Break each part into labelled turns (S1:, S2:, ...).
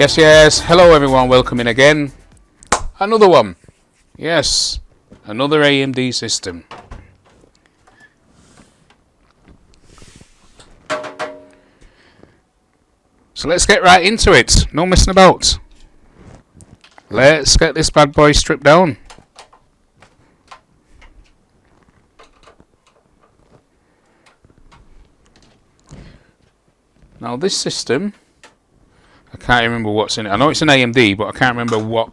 S1: Yes, hello everyone, welcome in again. Another one. Yes, another AMD system. So let's get right into it, no messing about. Let's get this bad boy stripped down. Now this system, I can't remember what's in it. I know it's an AMD, but I can't remember what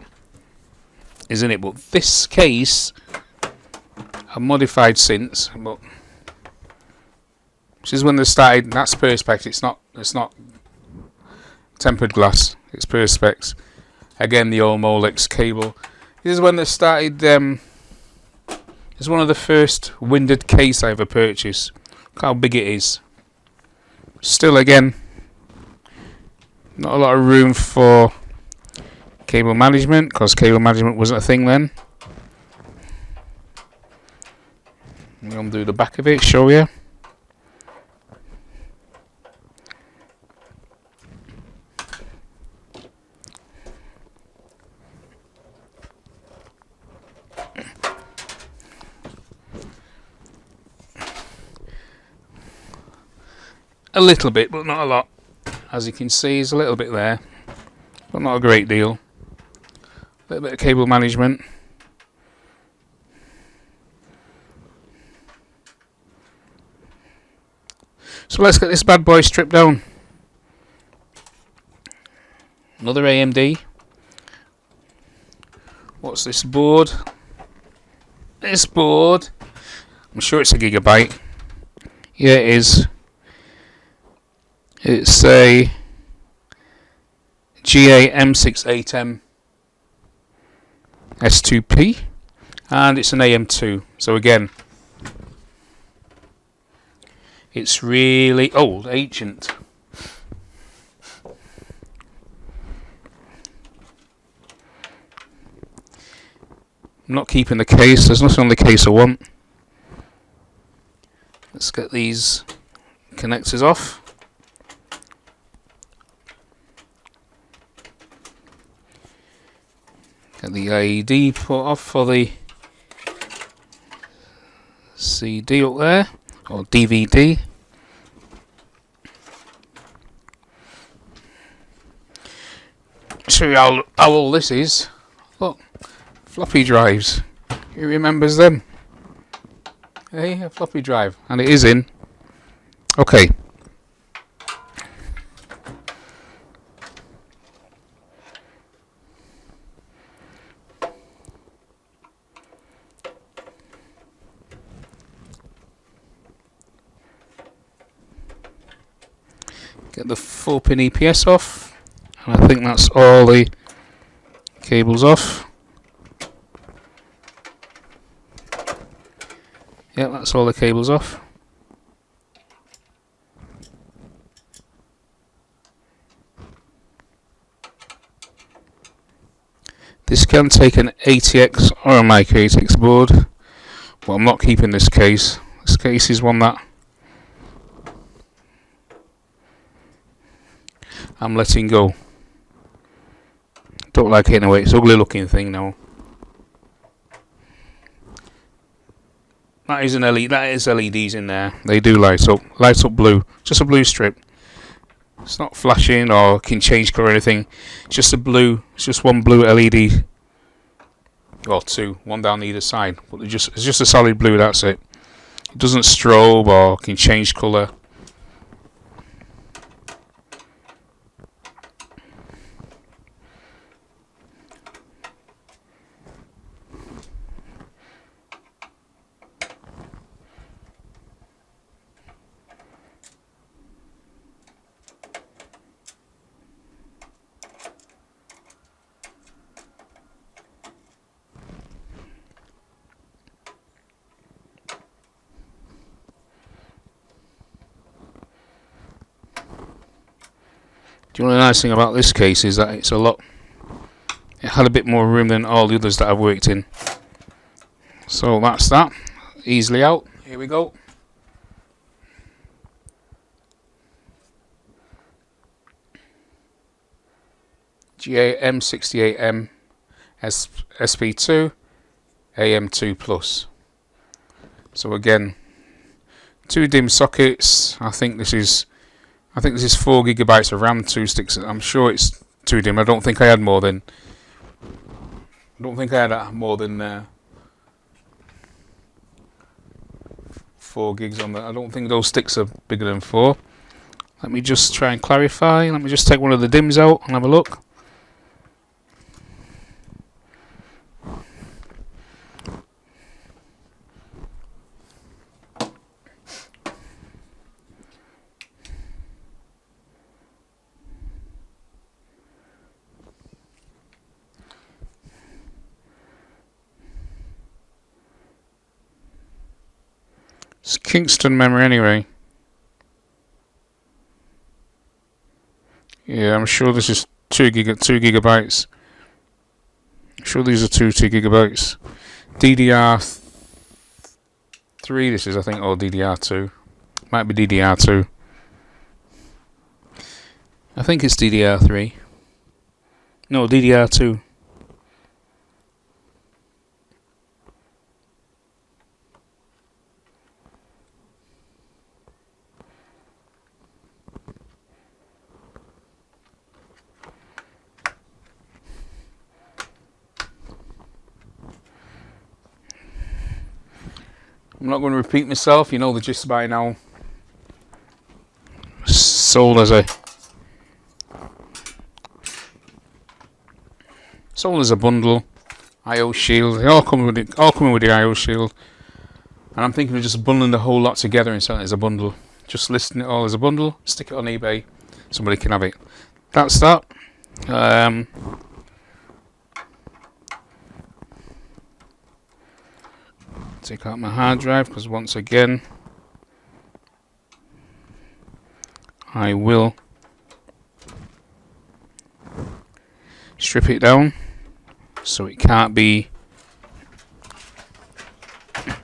S1: is in it. But this case, I've modified since. But this is when they started. That's perspex. It's not tempered glass. It's perspex. Again, the old Molex cable. This is when they started. It's one of the first winded case I ever purchased. Look how big it is. Still, again, not a lot of room for cable management because cable management wasn't a thing then. I'm going to do the back of it, show you. A little bit, but not a lot. As you can see, there's a little bit there, but not a great deal. A little bit of cable management. So let's get this bad boy stripped down. Another AMD. What's this board? This board, I'm sure it's a gigabyte. Yeah, it is. It's a GA M68M S2P and it's an AM2. So again, it's really old, ancient. I'm not keeping the case, there's nothing on the case I want. Let's get these connectors off. Get the LED put off for the CD up there, or DVD. Show you how old this is. Look, floppy drives. Who remembers them? Hey, a floppy drive, and it is in. Okay. Get the 4-pin EPS off, and I think that's all the cables off. Yeah, that's all the cables off. This can take an ATX or a micro ATX board, but I'm not keeping this case. This case is one that I'm letting go. Don't like it in a way. It's an ugly looking thing now. That is an LED. That is LEDs in there. They do light up. Light up blue. Just a blue strip. It's not flashing or can change colour or anything. It's just a blue. It's just one blue LED. Well, two. One down either side. But it's just a solid blue. That's it. It doesn't strobe or can change colour. The only nice thing about this case is that it had a bit more room than all the others that I've worked in. So that's that. Easily out. Here we go. GAM68M SP2 AM2 Plus. So again, 2 DIMM sockets. I think this is 4 gigabytes of RAM, 2 sticks. I'm sure it's 2 DIMM. I don't think I had more than 4 gigs on that. I don't think those sticks are bigger than 4. Let me just try and clarify. Let me just take one of the DIMMs out and have a look. It's Kingston memory anyway. Yeah, I'm sure this is 2 gigabytes. I'm sure these are 2 gigabytes. DDR3 this is, I think, or DDR2. Might be DDR2. I think it's DDR3. No, DDR2. I'm not going to repeat myself, you know the gist by now. Sold as a bundle. IO shield, they all come with it, coming with the IO shield. And I'm thinking of just bundling the whole lot together and selling it as a bundle. Just listing it all as a bundle, stick it on eBay, somebody can have it. That's that. Take out my hard drive because once again I will strip it down so it can't be the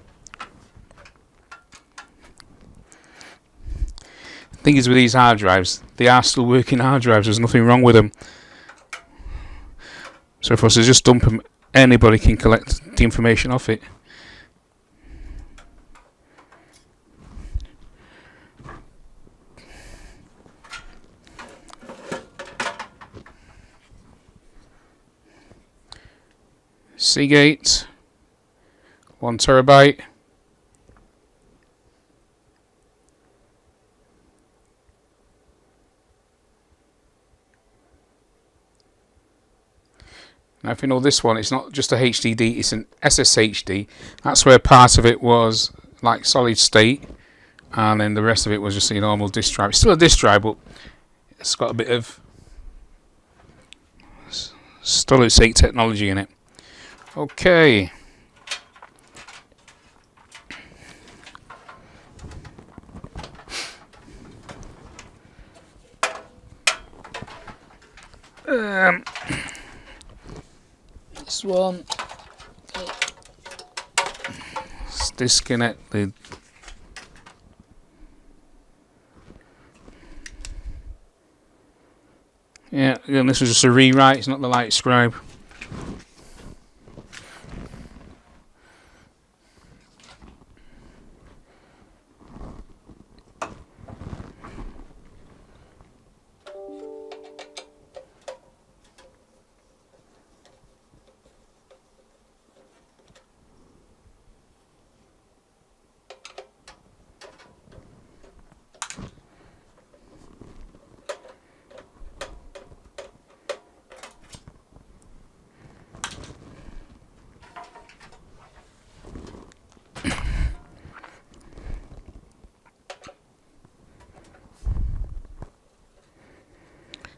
S1: thing is with these hard drives, they are still working hard drives, there's nothing wrong with them. So if I was to just dump them, anybody can collect the information off it. Seagate, 1 terabyte. Now if you know this one, it's not just a HDD, it's an SSHD. That's where part of it was like solid state and then the rest of it was just a normal disk drive. It's still a disk drive, but it's got a bit of solid state technology in it. Okay. This one. Let's disconnect the. Yeah, again, this was just a rewrite. It's not the light scribe.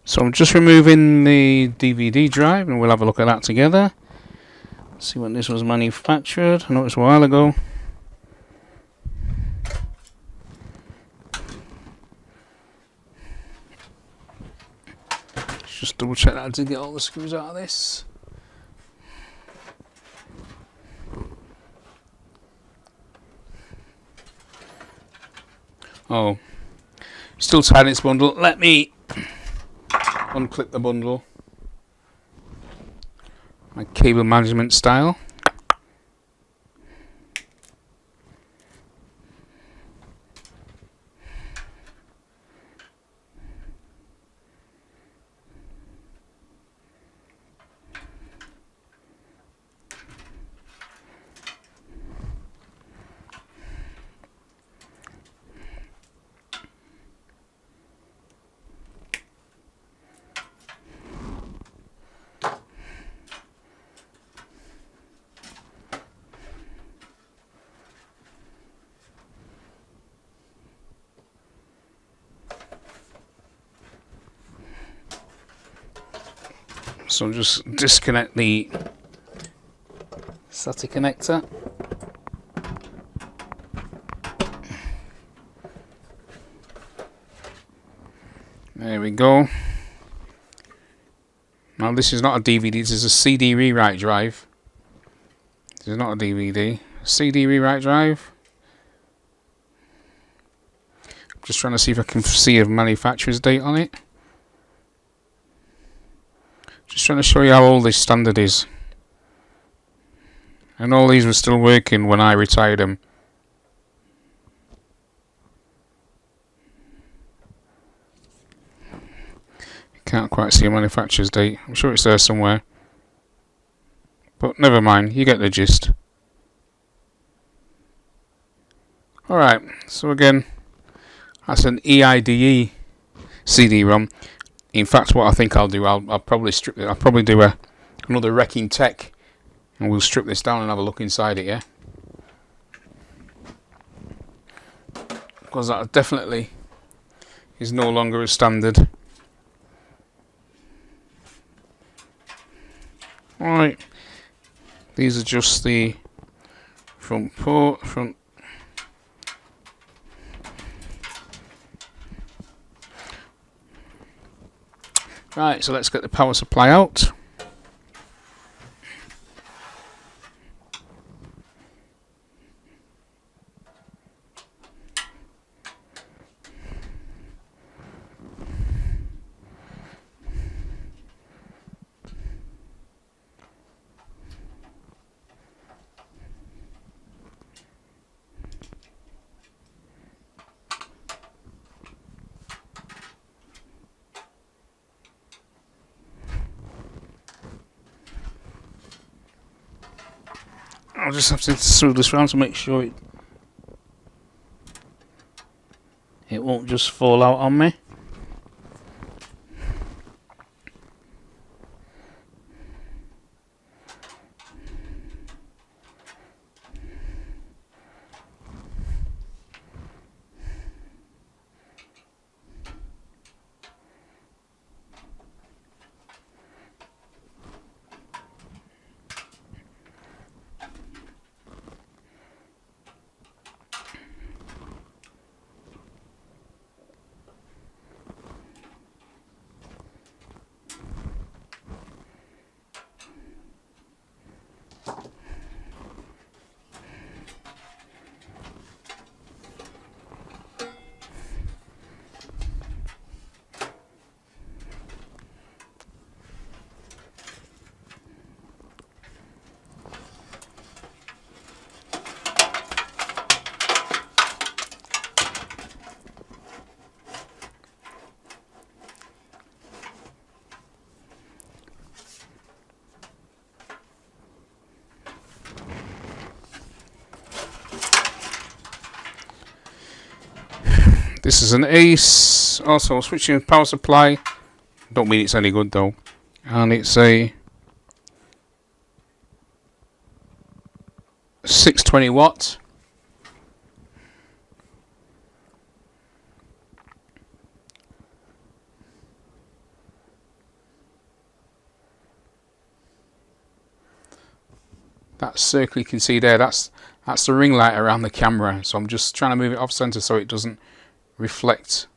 S1: So I'm just removing the DVD drive and we'll have a look at that together. See when this was manufactured. I know it's a while ago. Let's just double check that I did get all the screws out of this. Oh, still tight in its bundle. Let me unclip the bundle. my cable management style. So just disconnect the SATA connector. There we go. Now this is not a DVD, this is a CD rewrite drive. This is not a DVD. CD rewrite drive. I'm just trying to see if I can see a manufacturer's date on it. Just trying to show you how old this standard is. And all these were still working when I retired them. Can't quite see a manufacturer's date. I'm sure it's there somewhere. But never mind, you get the gist. Alright, so again, that's an EIDE CD-ROM. In fact, what I think I'll do, I'll probably strip it. I'll probably do another Wrecking Tech, and we'll strip this down and have a look inside it, yeah? Because that definitely is no longer a standard. Alright, these are just the front port, Right, so let's get the power supply out. I'll just have to screw this round to make sure it won't just fall out on me. This is an Ace, also switching power supply. Don't mean it's any good though. And it's a 620 watt. That circle you can see there, that's the ring light around the camera. So I'm just trying to move it off center so it doesn't reflect,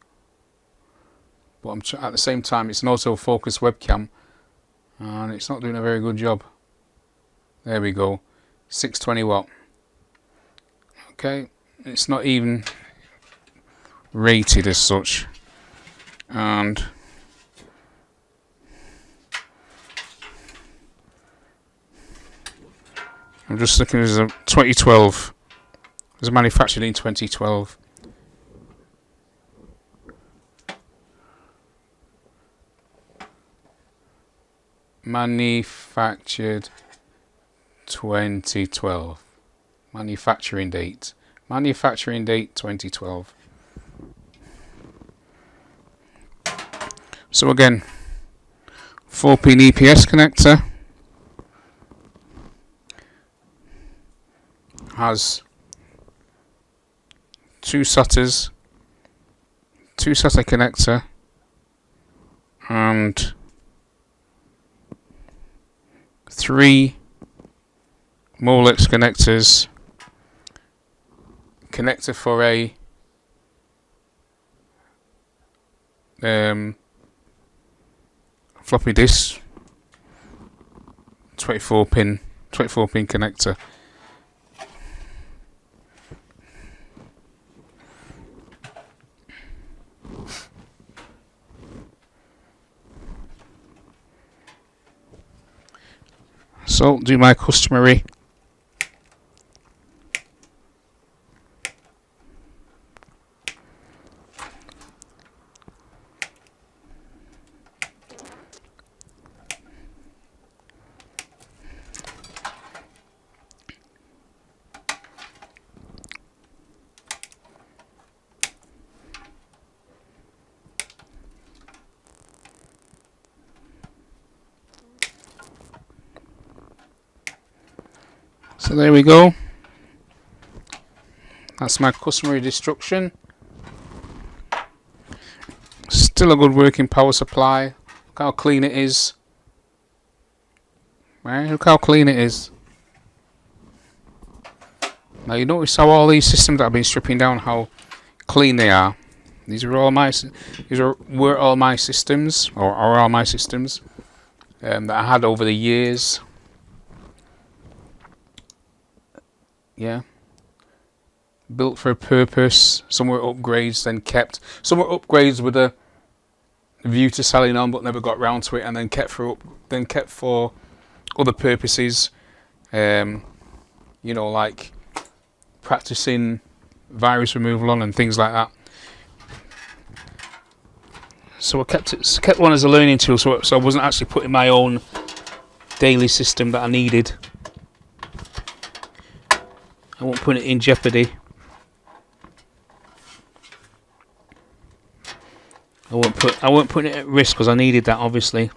S1: but at the same time it's an autofocus webcam and it's not doing a very good job. There we go, 620 watt. Okay, it's not even rated as such, and I'm just looking at 2012. It was manufactured in 2012. Manufactured 2012. Manufacturing date. Manufacturing date 2012. So again, 4-pin EPS connector. Has 2 SATAs, 2 SATA connector, and 3 Molex connectors. Connector for a floppy disk, 24-pin connector. So do my customary So there we go. That's my customary destruction. Still a good working power supply. Look how clean it is. Right, look how clean it is. Now you notice how all these systems that I've been stripping down, how clean they are. These were all my systems, or are all my systems that I had over the years. Yeah, built for a purpose. Some were upgrades, then kept. Some were upgrades with a view to selling on, but never got round to it, and then kept for other purposes. You know, like practicing virus removal on and things like that. So I kept one as a learning tool, so I wasn't actually putting my own daily system that I needed. I won't put it in jeopardy. I won't put it at risk because I needed that, obviously.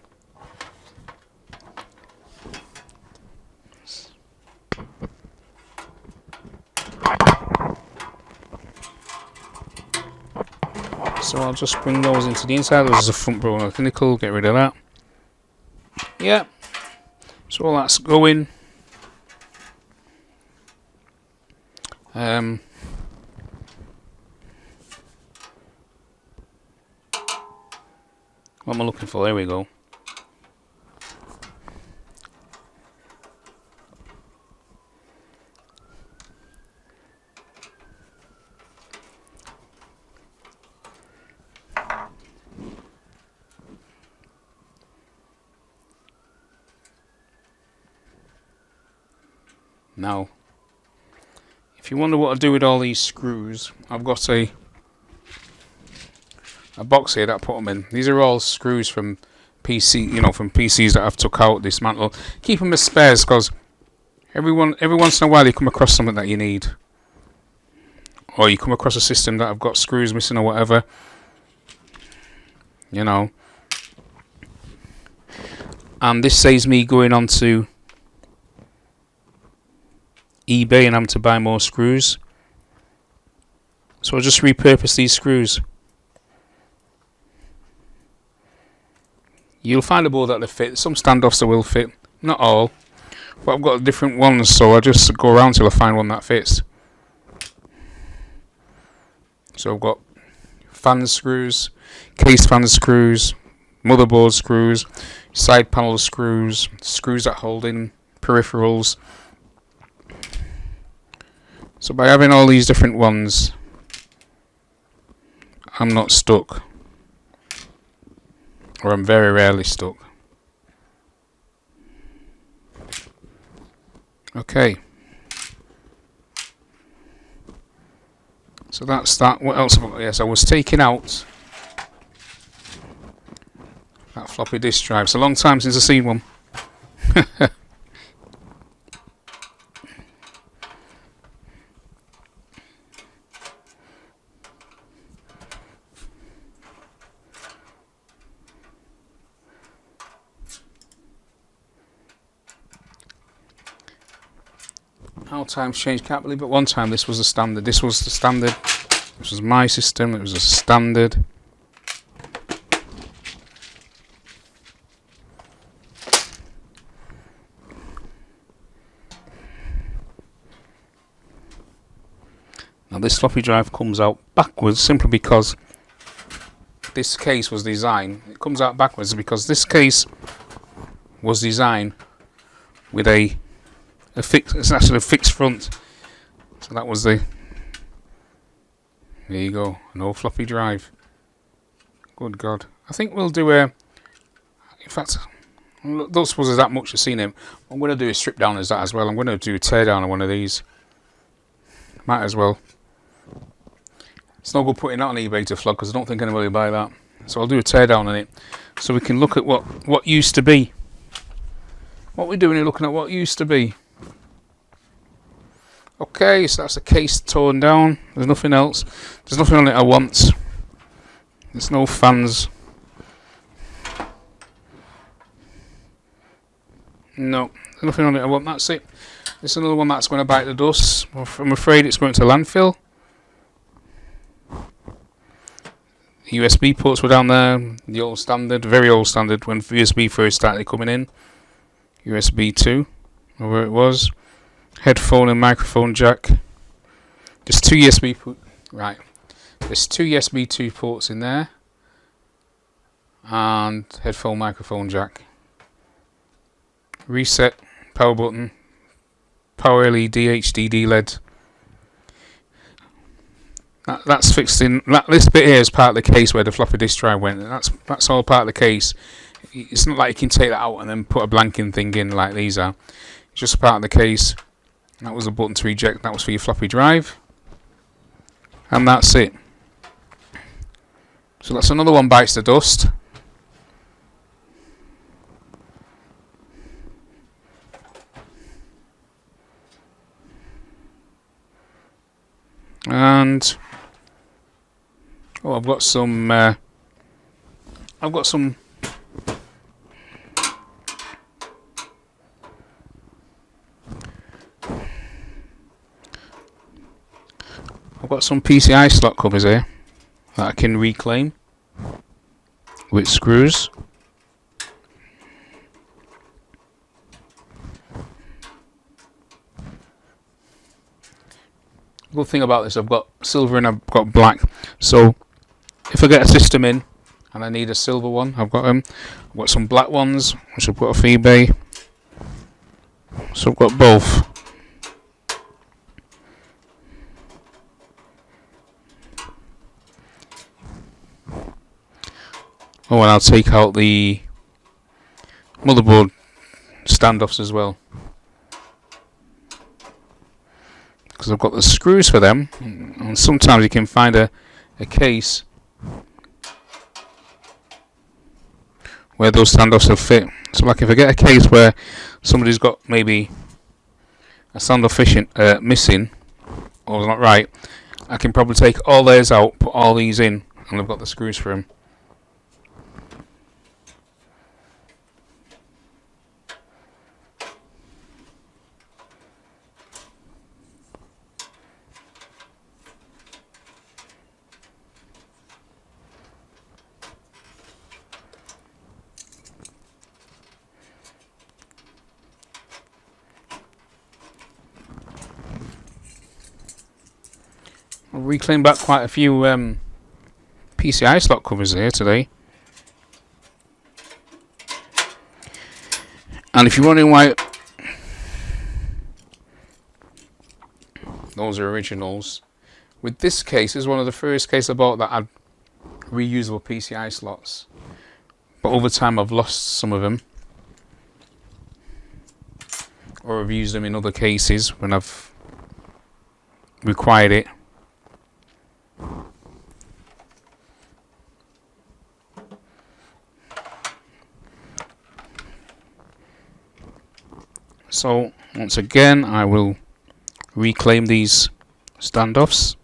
S1: So I'll just bring those into the inside. There's a front burner nickel, get rid of that. Yeah. So all that's going. What am I looking for? There we go. Now, if you wonder what I do with all these screws, I've got a box here that I put them in. These are all screws from from PCs that I've took out, dismantled. Keep them as spares because every once in a while you come across something that you need, or you come across a system that I've got screws missing or whatever. You know, and this saves me going on to eBay and having to buy more screws. So I'll just repurpose these screws. You'll find a board that'll fit. Some standoffs that will fit, not all, but I've got different ones, so I just go around till I find one that fits. So I've got fan screws, case fan screws, motherboard screws, side panel screws, screws that hold in peripherals. So by having all these different ones, I'm not stuck. Or I'm very rarely stuck. Okay. So that's that. What else have I got? Yes, I was taking out that floppy disk drive. It's a long time since I've seen one. How times change, can't believe it. One time this was the standard. This was the standard. This was my system. It was a standard. Now this floppy drive comes out backwards simply because this case was designed. It comes out backwards because this case was designed with a fixed. It's actually a fixed front. So that was the. There you go. No floppy drive. Good God. I think we'll do a. In fact, don't suppose there's that much to see in him. What I'm going to do is strip down as that as well. I'm going to do a tear down on one of these. Might as well. It's no good putting that on eBay to flog because I don't think anybody will buy that. So I'll do a tear down on it so we can look at what used to be. What we're doing is looking at what used to be. Okay, so that's the case torn down. There's nothing else. There's nothing on it I want. There's no fans. No, there's nothing on it I want. That's it. This is another one that's going to bite the dust. I'm afraid it's going to landfill. USB ports were down there. The old standard, very old standard when USB first started coming in. USB 2, where it was. Headphone and microphone jack. There's two USB right. There's two USB 2 ports in there. And headphone microphone jack. Reset, power button, power LED, HDD LED. That's fixed in. This bit here is part of the case where the floppy disk drive went. That's all part of the case. It's not like you can take that out and then put a blanking thing in like these are. It's just part of the case. That was the button to eject. That was for your floppy drive. And that's it. So that's another one bites the dust. And I've got some PCI slot covers here that I can reclaim with screws. Good thing about this, I've got silver and I've got black. So if I get a system in and I need a silver one, I've got them. I've got some black ones which I've put off eBay. So I've got both. Oh, and I'll take out the motherboard standoffs as well, because I've got the screws for them, and sometimes you can find a case where those standoffs will fit. So like if I get a case where somebody's got maybe a standoff missing or not right, I can probably take all theirs out, put all these in, and I've got the screws for them. I'll reclaim back quite a few PCI slot covers here today. And if you're wondering why those are originals, with this case, this is one of the first cases I bought that had reusable PCI slots. But over time I've lost some of them. or I've used them in other cases when I've required it. So once again I will reclaim these standoffs.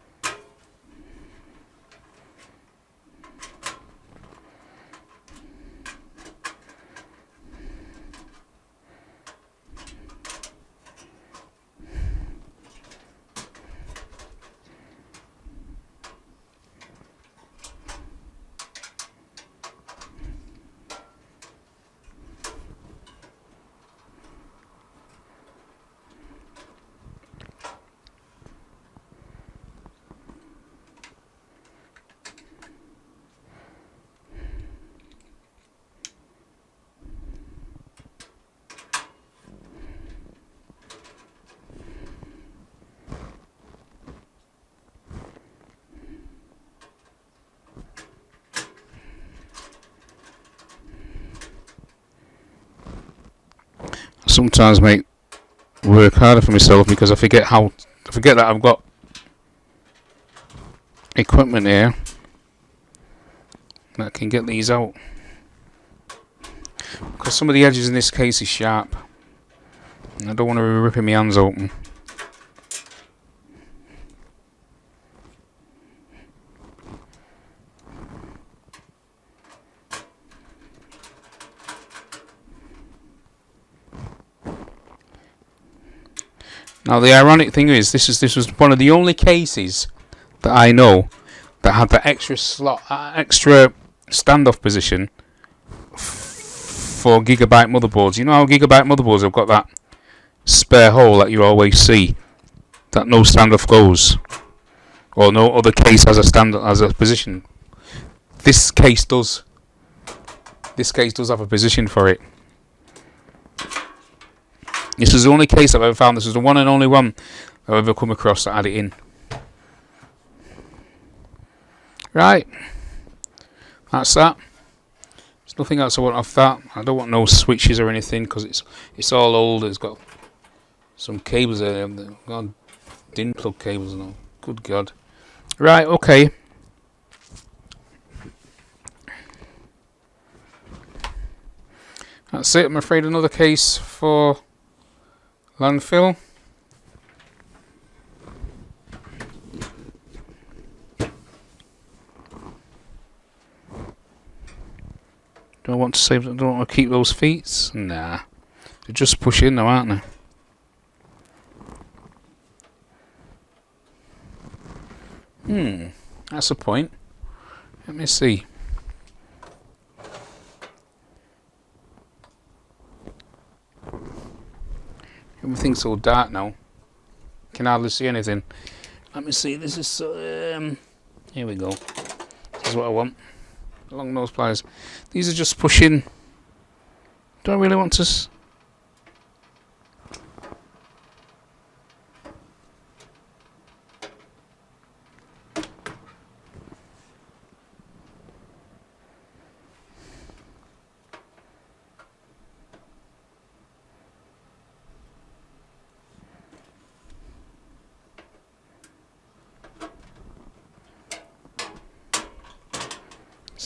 S1: Sometimes make work harder for myself because I forget that I've got equipment here that can get these out, because some of the edges in this case is sharp and I don't want to be ripping my hands open. Now the ironic thing is, this was one of the only cases that I know that had the extra slot, extra standoff position for gigabyte motherboards. You know how gigabyte motherboards have got that spare hole that you always see, that no standoff goes, or no other case has a position. This case does. This case does have a position for it. This is the only case I've ever found. This is the one and only one I've ever come across that had it in. Right. That's that. There's nothing else I want off that. I don't want no switches or anything because it's all old. It's got some cables there. God, DIN plug cables and all. Good God. Right, okay. That's it. I'm afraid another case for landfill. Do I want to save? Don't want to keep those feet? Nah, they're just push in now, aren't they? That's a point. Let me see. Everything's so dark now. Can hardly see anything. Let me see. This is here we go. This is what I want. Long nose pliers. These are just pushing. Do I really want to?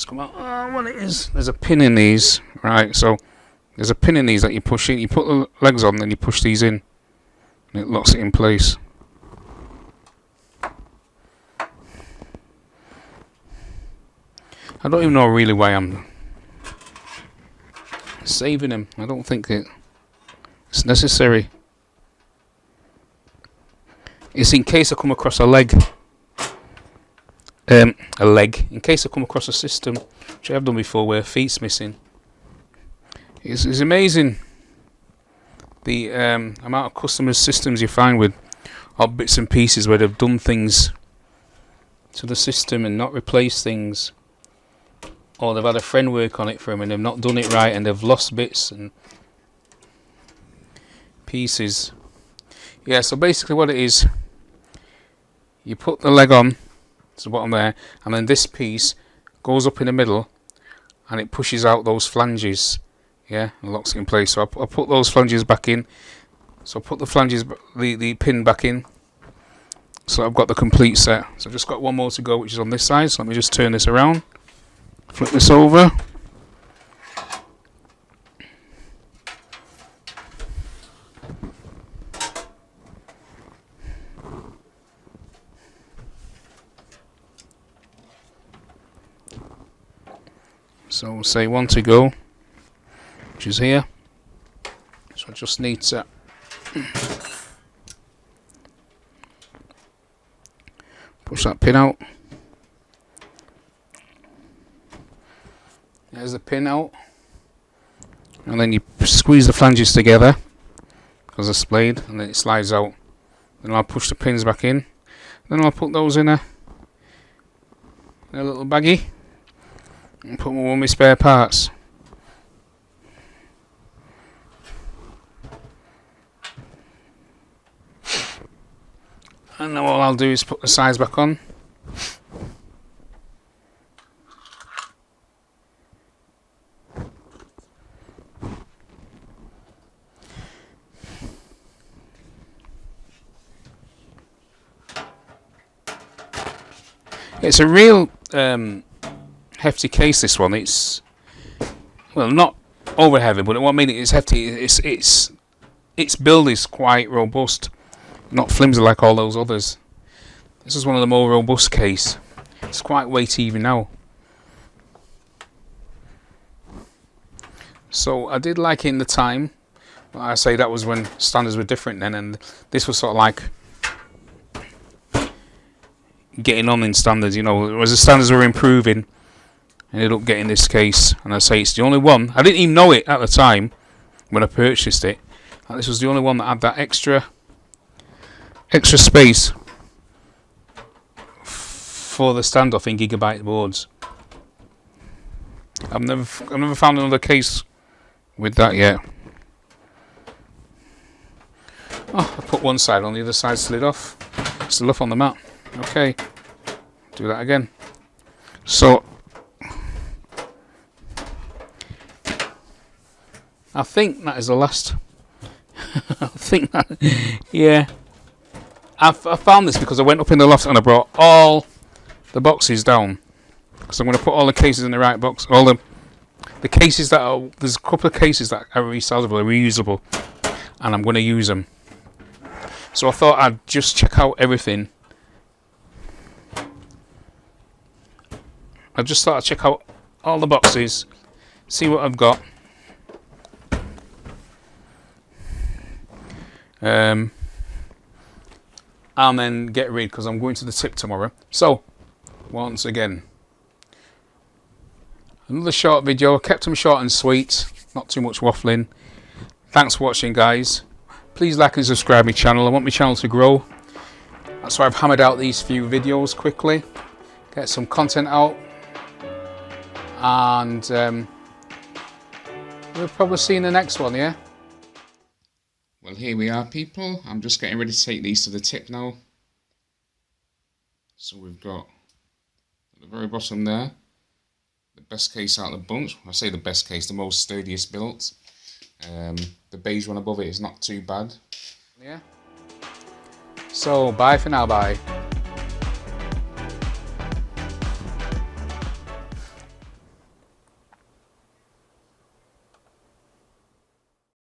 S1: Come out. Oh, what it is? There's a pin in these, right? So there's a pin in these that you push in. You put the legs on, then you push these in, and it locks it in place. I don't even know really why I'm saving them. I don't think it's necessary. It's in case I come across a leg. In case I come across a system, which I have done before, where feet's missing. It's amazing the amount of customers' systems you find with odd bits and pieces where they've done things to the system and not replaced things, or they've had a friend work on it for them and they've not done it right and they've lost bits and pieces. Yeah, so basically what it is, you put the leg on to the bottom there, and then this piece goes up in the middle and it pushes out those flanges, yeah, and locks it in place. So I put those flanges back in. So put the flanges, the pin back in. So I've got the complete set. So I've just got one more to go, which is on this side. So let me just turn this around, flip this over. So we'll say one to go, which is here. So I just need to push that pin out. There's the pin out. And then you squeeze the flanges together, because they're splayed, and then it slides out. Then I'll push the pins back in. Then I'll put those in a little baggie and put one of my spare parts. And now all I'll do is put the sides back on. It's a real hefty case, this one. It's, well, not over heavy, but what I mean, it's hefty. Its build is quite robust, not flimsy like all those others. This is one of the more robust case. It's quite weighty even now. So I did like it in the time. Like I say, that was when standards were different then, and this was sort of like getting on in standards, you know, as the standards were improving. I ended up getting this case, and I say it's the only one. I didn't even know it at the time when I purchased it. This was the only one that had that extra space for the standoff in gigabyte boards. I've never found another case with that yet. Oh, I put one side on, the other side slid off. Still up on the mat. Okay, do that again. So I think that is the last. I think that, yeah. I found this because I went up in the loft and I brought all the boxes down, because I'm going to put all the cases in the right box. All the cases that are, there's a couple of cases that are resalvable, reusable, and I'm going to use them. So I thought I'd just check out everything. I just thought I'd check out all the boxes, see what I've got. And then get rid, because I'm going to the tip tomorrow. So, once again, another short video. Kept them short and sweet, not too much waffling. Thanks for watching, guys. Please like and subscribe my channel. I want my channel to grow. That's why I've hammered out these few videos quickly. Get some content out. And we'll probably see you in the next one, yeah? Well, here we are, people. I'm just getting ready to take these to the tip now. So we've got at the very bottom there, the best case out of the bunch. I say the best case, the most sturdiest built. The beige one above it is not too bad. Yeah. So, bye for now, bye.